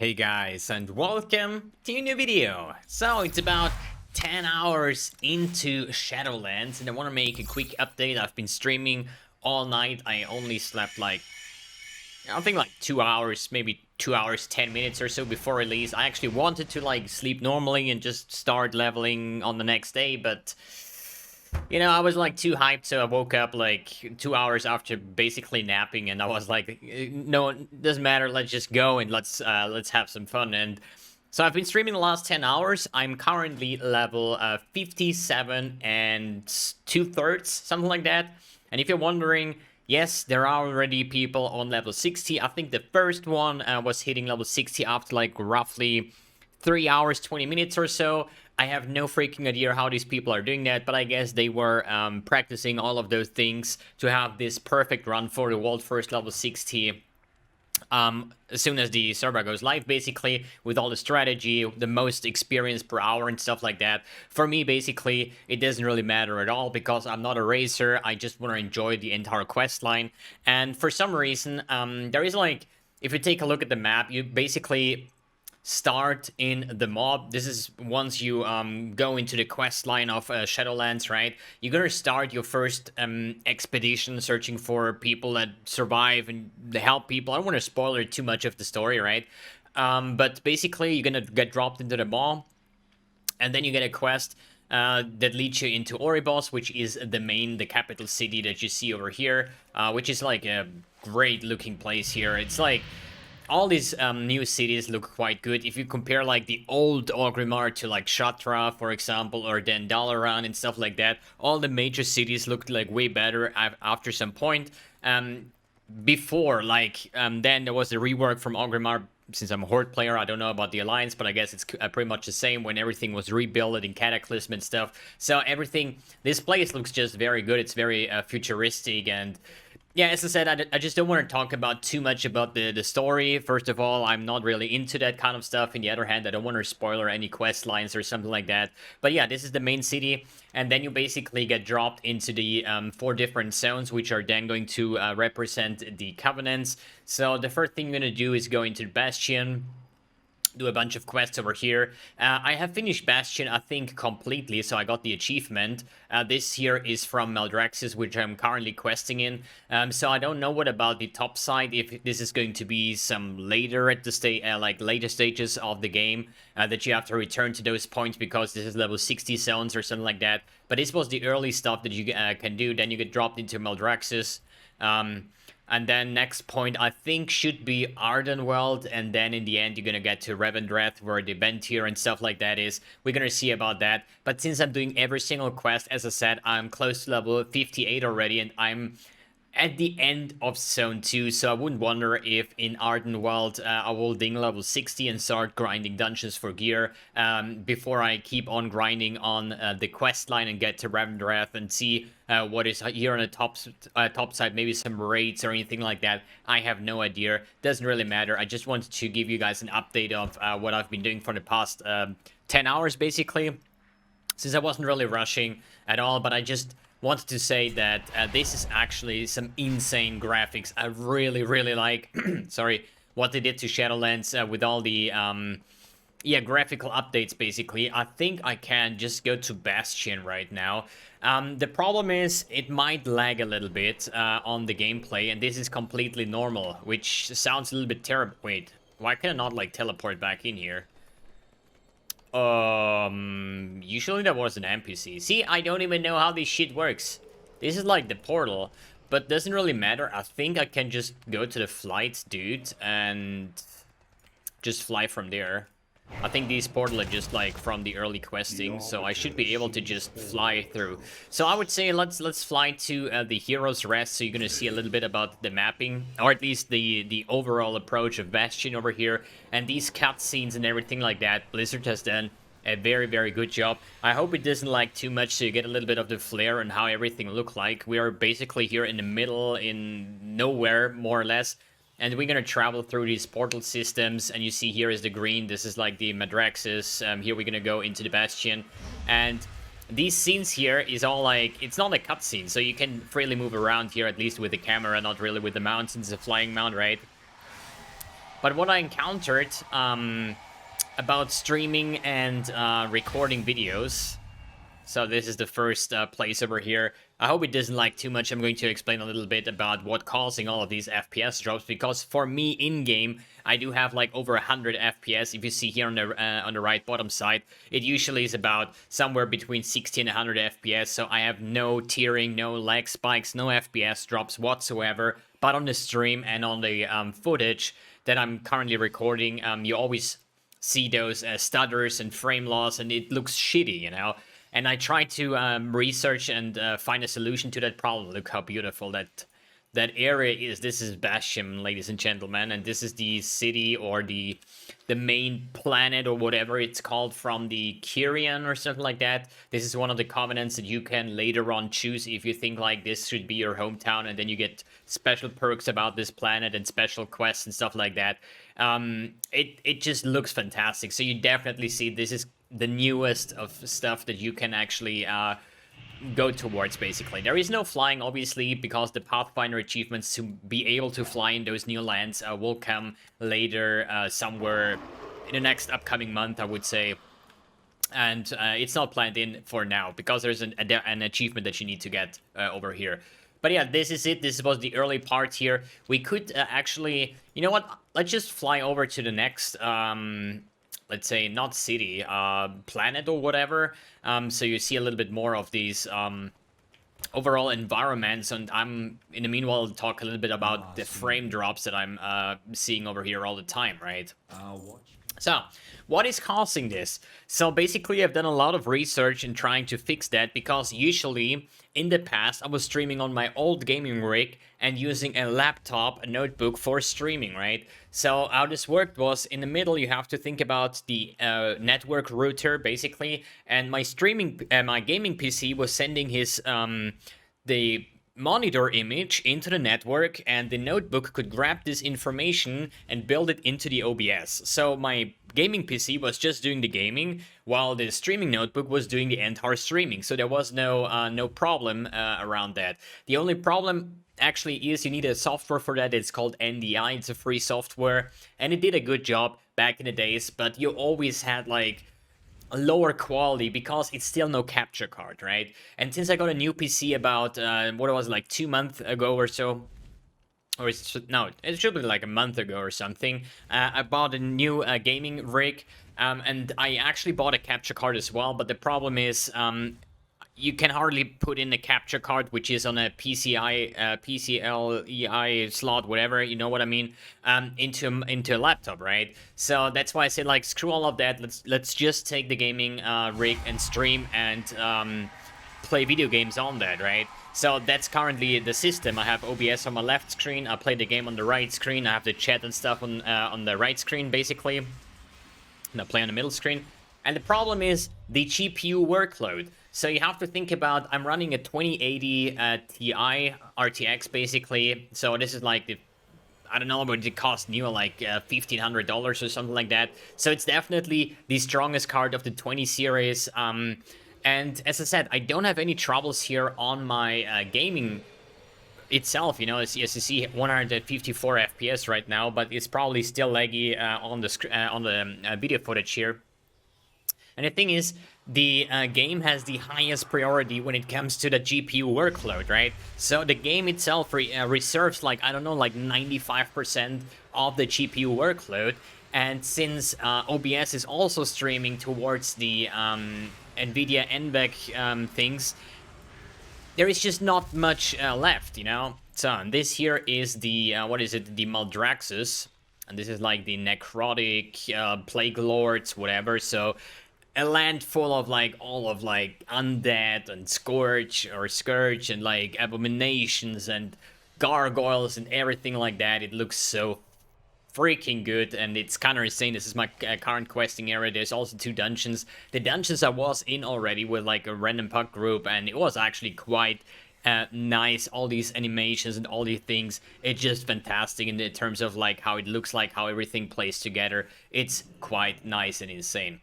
Hey guys, and welcome to a new video. So it's about 10 hours into Shadowlands and I want to make a quick update. I've been streaming all night. I only slept like 2 hours, maybe 2 hours 10 minutes or so before release. I actually wanted to like sleep normally and just start leveling on the next day, but you know, I was like too hyped, so I woke up like 2 hours after basically napping, and I was like, no, it doesn't matter. Let's just go and let's have some fun. And so I've been streaming the last 10 hours. I'm currently level 57 and 2/3, something like that. And if you're wondering, yes, there are already people on level 60. I think the first one was hitting level 60 after like roughly 3 hours, 20 minutes or so. I have no freaking idea how these people are doing that, but I guess they were practicing all of those things to have this perfect run for the world first level 60 as soon as the server goes live, basically, with all the strategy, the most experience per hour and stuff like that. For me, basically, it doesn't really matter at all because I'm not a racer. I just want to enjoy the entire quest line. And for some reason, there is like, if you take a look at the map, you basically start in the mob. This is once you go into the quest line of Shadowlands, right? You're gonna start your first expedition searching for people that survive and help people. I don't want to spoiler too much of the story, right? But basically you're gonna get dropped into the mob, and then you get a quest that leads you into Oribos, which is the capital city that you see over here, which is like a great looking place here. It's like all these new cities look quite good. If you compare like the old Orgrimmar to like Shatra, for example, or then Dalaran and stuff like that, all the major cities looked like way better after some point. Before, then there was the rework from Orgrimmar. Since I'm a Horde player, I don't know about the Alliance, but I guess it's pretty much the same when everything was rebuilt in Cataclysm and stuff. So everything, this place looks just very good. It's very futuristic, and yeah, as I said, I just don't want to talk about too much about the story. First of all, I'm not really into that kind of stuff. On the other hand, I don't want to spoiler any quest lines or something like that. But yeah, this is the main city, and then you basically get dropped into the 4 different zones, which are then going to represent the Covenants. So the first thing you're going to do is go into the Bastion, do a bunch of quests over here. I have finished Bastion, I think, completely, so I got the achievement. This here is from Maldraxxus, which I'm currently questing in. So I don't know what about the top side, if this is going to be some later at the later stages of the game, that you have to return to those points because this is level 60 zones or something like that. But this was the early stuff that you can do. Then you get dropped into Maldraxxus. And then next point, I think, should be Ardenweald, and then in the end, you're gonna get to Revendreth, where the Ventir and stuff like that is. We're gonna see about that. But since I'm doing every single quest, as I said, I'm close to level 58 already, and I'm at the end of Zone 2, so I wouldn't wonder if in Ardenweald I will ding level 60 and start grinding dungeons for gear before I keep on grinding on the quest line and get to Revendreth and see what is here on the top side, maybe some raids or anything like that. I have no idea. Doesn't really matter. I just wanted to give you guys an update of what I've been doing for the past 10 hours, basically, since I wasn't really rushing at all, but I just wanted to say that this is actually some insane graphics. I really, really like, sorry, what they did to Shadowlands with all the, graphical updates, basically. I think I can just go to Bastion right now. The problem is, it might lag a little bit on the gameplay, and this is completely normal, which sounds a little bit terrible. Wait, why can I not, like, teleport back in here? Usually that was an NPC. See, I don't even know how this shit works. This is like the portal, but doesn't really matter. I think I can just go to the flight, dude, and just fly from there. I think these portals are just like from the early questing, so I should be able to just fly through. So I would say let's fly to the Hero's Rest, so you're gonna see a little bit about the mapping, or at least the overall approach of Bastion over here, and these cutscenes and everything like that. Blizzard has done a very, very good job. I hope it doesn't lag too much, so you get a little bit of the flair and how everything look like. We are basically here in the middle, in nowhere, more or less. And we're gonna travel through these portal systems, and you see here is the green. This is like the Maldraxxus. Here we're gonna go into the Bastion, and these scenes here is all like, it's not a cutscene, so you can freely move around here, at least with the camera, not really with the mount, since it's a flying mount, right? But what I encountered about streaming and recording videos. So this is the first place over here. I hope it doesn't lag too much. I'm going to explain a little bit about what causing all of these FPS drops, because for me in-game, I do have like over 100 FPS. If you see here on the right bottom side, it usually is about somewhere between 60 and 100 FPS, so I have no tearing, no lag spikes, no FPS drops whatsoever. But on the stream and on the footage that I'm currently recording, you always see those stutters and frame loss, and it looks shitty, you know? And I tried to research and find a solution to that problem. Look how beautiful that area is. This is Bastion, ladies and gentlemen, and this is the city or the main planet or whatever it's called from the Kyrian or something like that. This is one of the covenants that you can later on choose if you think like this should be your hometown, and then you get special perks about this planet and special quests and stuff like that. It just looks fantastic. So you definitely see this is the newest of stuff that you can actually go towards, basically. There is no flying, obviously, because the Pathfinder achievements to be able to fly in those new lands will come later, somewhere in the next upcoming month, I would say. And it's not planned in for now, because there's an achievement that you need to get over here. But yeah, this is it. This was the early part here. We could actually... You know what? Let's just fly over to the next... let's say, not city, planet or whatever. So you see a little bit more of these overall environments, and I'm, in the meanwhile, talk a little bit about the frame drops that I'm seeing over here all the time, right? So, what is causing this? So basically, I've done a lot of research in trying to fix that, because usually, in the past, I was streaming on my old gaming rig and using a laptop, a notebook for streaming, right? So how this worked was, in the middle, you have to think about the network router, basically, and my my gaming PC was sending his, the monitor image into the network, and the notebook could grab this information and build it into the OBS. So my gaming PC was just doing the gaming, while the streaming notebook was doing the entire streaming. So there was no problem around that. The only problem actually is you need a software for that. It's called NDI. It's a free software, and it did a good job back in the days, but you always had like a lower quality because it's still no capture card, right? And since I got a new PC about what was it, like 2 months ago or so, or no, it should be like a month ago or something, I bought a new gaming rig, and I actually bought a capture card as well. But the problem is, you can hardly put in a capture card, which is on a PCLEI slot, whatever, you know what I mean, into a laptop, right? So that's why I said, like, screw all of that. Let's just take the gaming rig and stream and play video games on that, right? So that's currently the system. I have OBS on my left screen. I play the game on the right screen. I have the chat and stuff on the right screen, basically, and I play on the middle screen. And the problem is the GPU workload. So you have to think about, I'm running a 2080 Ti RTX, basically. So this is like the, I don't know, but it cost new like $1,500 or something like that. So it's definitely the strongest card of the 20 series. And as I said, I don't have any troubles here on my gaming itself. You know, as you see, 154 FPS right now, but it's probably still laggy on the video footage here. And the thing is, the game has the highest priority when it comes to the GPU workload, right? So the game itself reserves, like, I don't know, like 95% of the GPU workload. And since OBS is also streaming towards the NVIDIA NVEC things, there is just not much left, you know? So this here is the, what is it, the Maldraxxus. And this is like the necrotic plague lords, whatever. So a land full of like all of like undead and scourge and like abominations and gargoyles and everything like that. It looks so freaking good, and it's kind of insane. This is my current questing area. There's also 2 dungeons. The dungeons I was in already with like a random puck group, and it was actually quite nice. All these animations and all these things, it's just fantastic in terms of like how it looks, like how everything plays together. It's quite nice and insane.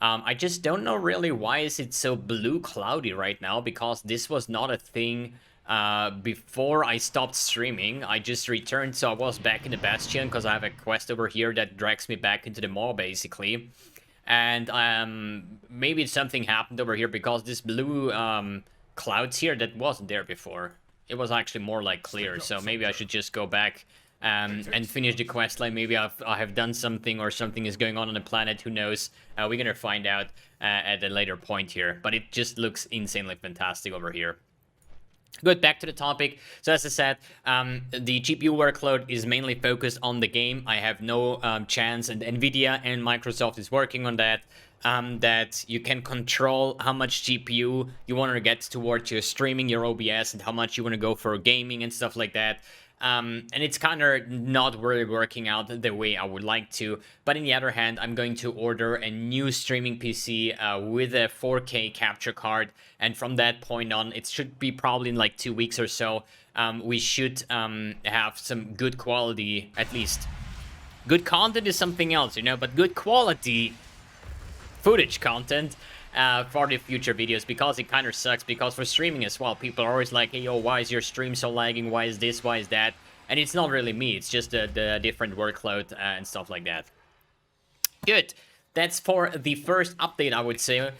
I just don't know really why is it so blue cloudy right now, because this was not a thing before I stopped streaming. I just returned, so I was back in the Bastion because I have a quest over here that drags me back into the mall, basically. And maybe something happened over here because this blue clouds here that wasn't there before. It was actually more like clear, so maybe I should just go back and finish the quest line. Maybe I have done something or something is going on the planet, who knows. We're gonna find out at a later point here, but it just looks insanely fantastic over here. Good, back to the topic. So as I said, the GPU workload is mainly focused on the game. I have no chance, and Nvidia and Microsoft is working on that, that you can control how much GPU you want to get towards your streaming, your OBS, and how much you want to go for gaming and stuff like that. And it's kind of not really working out the way I would like to. But on the other hand, I'm going to order a new streaming PC with a 4K capture card. And from that point on, it should be probably in like 2 weeks or so. We should have some good quality, at least. Good content is something else, you know, but good quality footage content for the future videos, because it kind of sucks, because for streaming as well, people are always like, hey, yo, why is your stream so lagging, why is this, why is that? And it's not really me, it's just the different workload and stuff like that. Good. That's for the first update, I would say.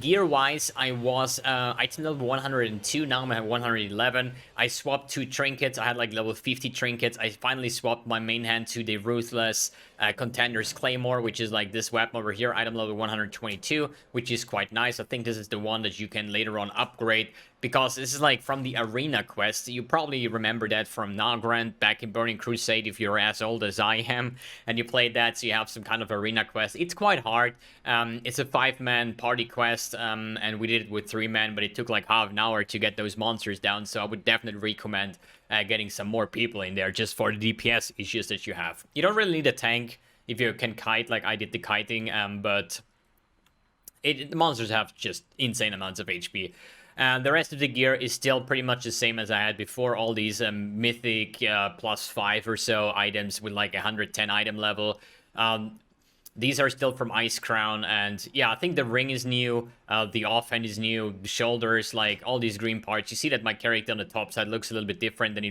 Gear-wise, I was item level 102, now I'm at 111. I swapped 2 trinkets, I had like level 50 trinkets. I finally swapped my main hand to the Ruthless Contender's Claymore, which is like this weapon over here, item level 122, which is quite nice. I think this is the one that you can later on upgrade, because this is like from the Arena quest. You probably remember that from Nagrand back in Burning Crusade, if you're as old as I am, and you played that, so you have some kind of Arena quest. It's quite hard. It's a 5-man party quest, and we did it with 3 men, but it took like half an hour to get those monsters down, so I would definitely recommend getting some more people in there just for the DPS issues that you have. You don't really need a tank if you can kite, like I did the kiting, but the monsters have just insane amounts of HP. The rest of the gear is still pretty much the same as I had before. All these mythic +5 or so items with like 110 item level. These are still from Ice Crown, and yeah, I think the ring is new, the offhand is new, the shoulders, like all these green parts. You see that my character on the top side looks a little bit different than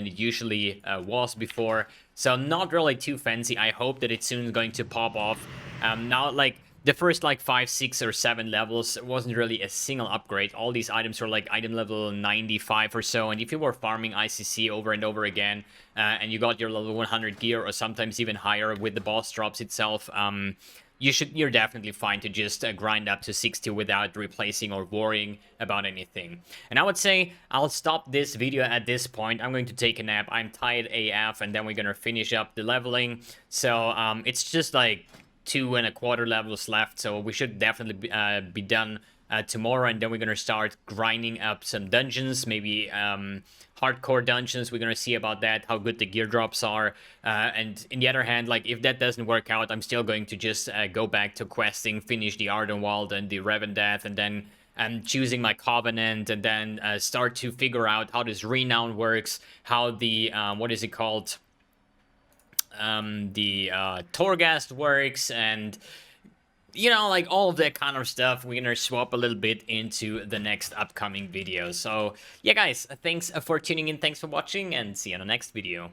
it usually was before. So not really too fancy. I hope that it's soon going to pop off. Now, like, the first like 5, 6, or 7 levels wasn't really a single upgrade. All these items were like item level 95 or so, and if you were farming ICC over and over again, and you got your level 100 gear, or sometimes even higher with the boss drops itself, you're definitely fine to just grind up to 60 without replacing or worrying about anything. And I would say I'll stop this video at this point. I'm going to take a nap. I'm tired AF, and then we're gonna finish up the leveling. So it's just like 2¼ levels left, so we should definitely be done tomorrow, and then we're gonna start grinding up some dungeons, maybe hardcore dungeons. We're gonna see about that, how good the gear drops are, and in the other hand, like, if that doesn't work out, I'm still going to just go back to questing, finish the Ardenwald and the Revendeath, and then choosing my Covenant, and then start to figure out how this Renown works, how the what is it called, the Torghast works, and you know, like all of that kind of stuff. We're gonna swap a little bit into the next upcoming video. So yeah, guys, thanks for tuning in, thanks for watching, and see you on the next video.